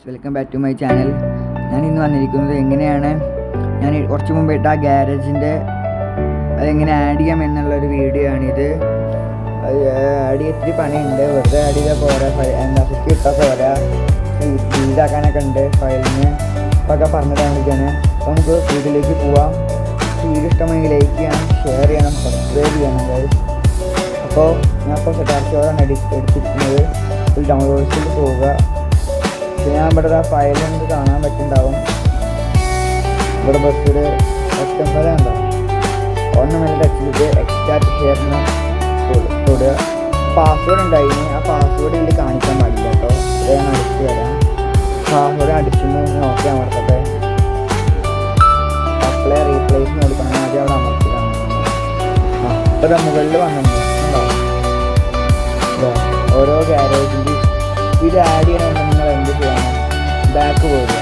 Welcome back to my channel. ഞാൻ ഇന്ന് വന്നിരിക്കുന്നത് എങ്ങനെയാണ് ഞാൻ കുറച്ച് മുമ്പായിട്ട് ആ ഗ്യാരേജിൻ്റെ അതെങ്ങനെ ആഡ് ചെയ്യാം എന്നുള്ളൊരു വീഡിയോ ആണിത്. അത് ആഡ് ചെയ്യാൻ ഇത്തിരി പണിയുണ്ട്. വെറുതെ ആഡ് ചെയ്താൽ പോരാ, എന്താ ഫിറ്റ് ഇട്ടാൽ പോരാ, ഫീഡാക്കാനൊക്കെ ഉണ്ട് ഫയലിന്. അതൊക്കെ പറഞ്ഞു കാണിക്കാണ്. അപ്പോൾ നമുക്ക് വീഡിയോയിലേക്ക് പോവാം. വീഡിയോ ഇഷ്ടമെങ്കിൽ ലൈക്ക് ചെയ്യണം, ഷെയർ ചെയ്യണം, സബ്സ്ക്രൈബ് ചെയ്യണം. അപ്പോൾ ഞാൻ ഇപ്പോൾ സെറ്റാർച്ചോറാണ് എടുത്തിരിക്കുന്നത്. ഡൗൺലോഡ്സിൽ പോവുക. ഞാൻ ഇവിടെ ഫയൽ നമുക്ക് കാണാൻ പറ്റുന്നുണ്ടാവും. ഇവിടെ ബസ്സിൽ ഒറ്റം പോലെ ഉണ്ടാവും. ഒന്ന് നല്ല ടച്ച് ചെയ്ത് എക്സ്ട്രാക്ട് ഷെയറിന് തൊടുക. പാസ്വേഡ് ഉണ്ടായിന്, ആ പാസ്വേഡ് ഇതിൽ കാണിക്കാൻ പാടില്ല കേട്ടോ. ഇത് ഞാൻ അടിച്ചു തരാം. പാസ്വേഡ് അടിച്ചെന്ന് നോക്കി അമർത്തട്ടെ. അപ്ലൈ റീപ്ലേസ് കൊടുക്കണം. ആദ്യം അവിടെ അമർത്തിലാണ്. ഇപ്പോൾ മുകളിൽ വന്നിട്ടുണ്ട്. ഓരോ ഗ്യാരേജിൻ്റെ ഇത് ആഡ് ചെയ്യണമെങ്കിൽ നിങ്ങൾ എന്ത് ചെയ്യണം? ബാക്ക് പോവുക.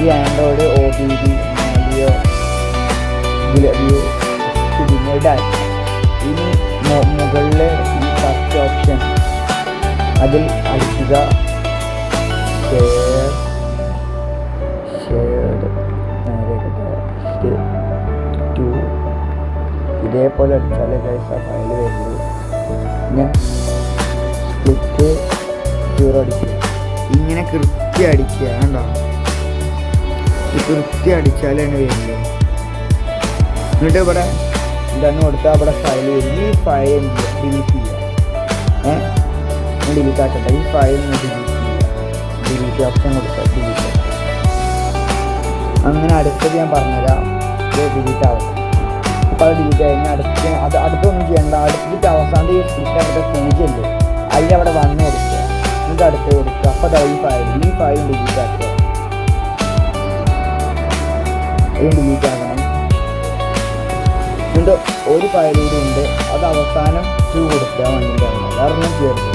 ഈ ആൻഡ്രോയിഡ് OBB മാലിയോ വ്യൂ പിന്നീട് ഇനി മുകളിൽ ഈ ഫസ്റ്റ് ഓപ്ഷൻ അതിൽ അടിക്കുക. ഇതേപോലെ അടിച്ചാലേ ഗൈസ് ആ ഫയൽ വരുള്ളൂ. പിന്നെ സ്പ്ലിറ്റ് 0 അടിക്കുക. ഇങ്ങനെ കൃത്യം അടിക്കുക. കണ്ടോ? ഈ കൃത്യം അടിച്ചാലാണ് വരുന്നത്. എന്നിട്ട് ഇവിടെ ഇതന്നെ കൊടുത്താൽ ഇവിടെ ഫയൽ വരും. ഈ ഫയൽ ഡിലീറ്റ് ചെയ്യുക. ഡിലീറ്റ് ആക്കട്ടെ. ഈ ഫയൽ ഡിലീറ്റ് ചെയ്യുക. ഡിലീറ്റ് ഓപ്ഷൻ കൊടുക്കുക. ഡിലീറ്റ്. അങ്ങനെ അടുത്തത് ഞാൻ പറഞ്ഞുതരാം. ഇത് ഡിലീറ്റ് ആവും. അപ്പോൾ അത് ഡിലീറ്റ് കഴിഞ്ഞാൽ അടുത്തൊന്നും ചെയ്യേണ്ട. അടുത്തിട്ട് അവസാനം ഈ സ്പ്ലിറ്റ് 0 ഉണ്ട്. അതിലവിടെ വന്ന് കൊടുക്കുക. എന്നിട്ട് അടുത്ത് കൊടുക്കുക. അപ്പോൾ ഈ ഫയൽ ഡിലീറ്റ് ആക്കുക. ഇത് ഡിലീറ്റ് ആക്കണം. എന്നിട്ട് ഒരു ഫയൽ കൂടി ഉണ്ട്. അത് അവസാനം 2 കൊടുക്കുക. വണ്ടിൻ്റെ കാരണം ചേർത്ത്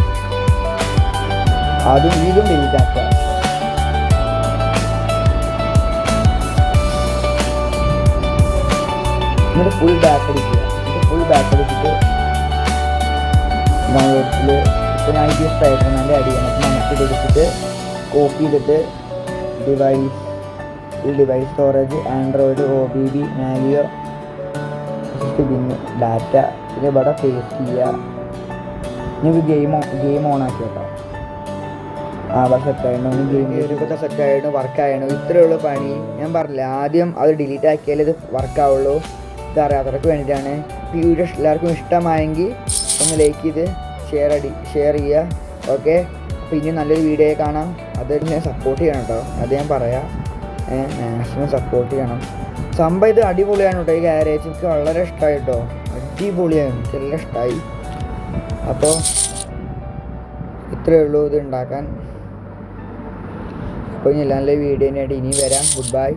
അതും ഇതും ഡിലീറ്റ് ആക്കുക. എന്നിട്ട് ഫുൾ ബാക്ക് അടിക്കുക. ഫുൾ ബാക്ക് അടിച്ചിട്ട് ഡൗൺലോഡ്സിൽ ഇപ്പോൾ ഞാൻ ഇത് സ്പൈഡർമാൻ്റെ ആഡ് ചെയ്യണം. അപ്പോൾ നമുക്ക് എടുത്തിട്ട് കോപ്പി ചെയ്തിട്ട് ഡിവൈസ് സ്റ്റോറേജ് ആൻഡ്രോയിഡ് OBB മാലിയോ പിന്നെ ഡാറ്റ പിന്നെ ഇവിടെ പേസ്റ്റ് ചെയ്യുക. നിങ്ങൾക്ക് ഗെയിം ഓൺ ആക്കി കേട്ടോ. അവിടെ സെറ്റായിരുന്നു. ഗെയിം കയറിയപ്പോൾ സെറ്റായിരുന്നു, വർക്കായിരുന്നു. ഇത്രയേ ഉള്ളൂ പണി. ഞാൻ പറഞ്ഞില്ല, ആദ്യം അത് ഡിലീറ്റ് ആക്കിയാലേ ഇത് വർക്കാവുള്ളൂ. ഇത് അറിയാത്തവർക്ക് വേണ്ടിയിട്ടാണ്. വീഡിയോ എല്ലാവർക്കും ഇഷ്ടമായെങ്കിൽ ഒന്ന് ലൈക്ക് ചെയ്ത് ഷെയർ ചെയ്യുക. ഓക്കെ, അപ്പോൾ ഇനി നല്ലൊരു വീഡിയോ കാണാം. അത് ഞാൻ സപ്പോർട്ട് ചെയ്യണം കേട്ടോ. അത് ഞാൻ പറയാം. മാക്സിമം സപ്പോർട്ട് ചെയ്യണം. സംഭവം ഇത് അടിപൊളിയാണ് കേട്ടോ. ഈ ഗ്യാരേജ് എനിക്ക് വളരെ ഇഷ്ടമായി കേട്ടോ. അടിപൊളിയാണ്, എനിക്ക് എല്ലാം ഇഷ്ടമായി. അപ്പോൾ ഇത്രയേ ഉള്ളൂ ഇത് ഉണ്ടാക്കാൻ. അപ്പോൾ ഇനി നല്ല വീഡിയോനായിട്ട് ഇനി വരാം. Good bye.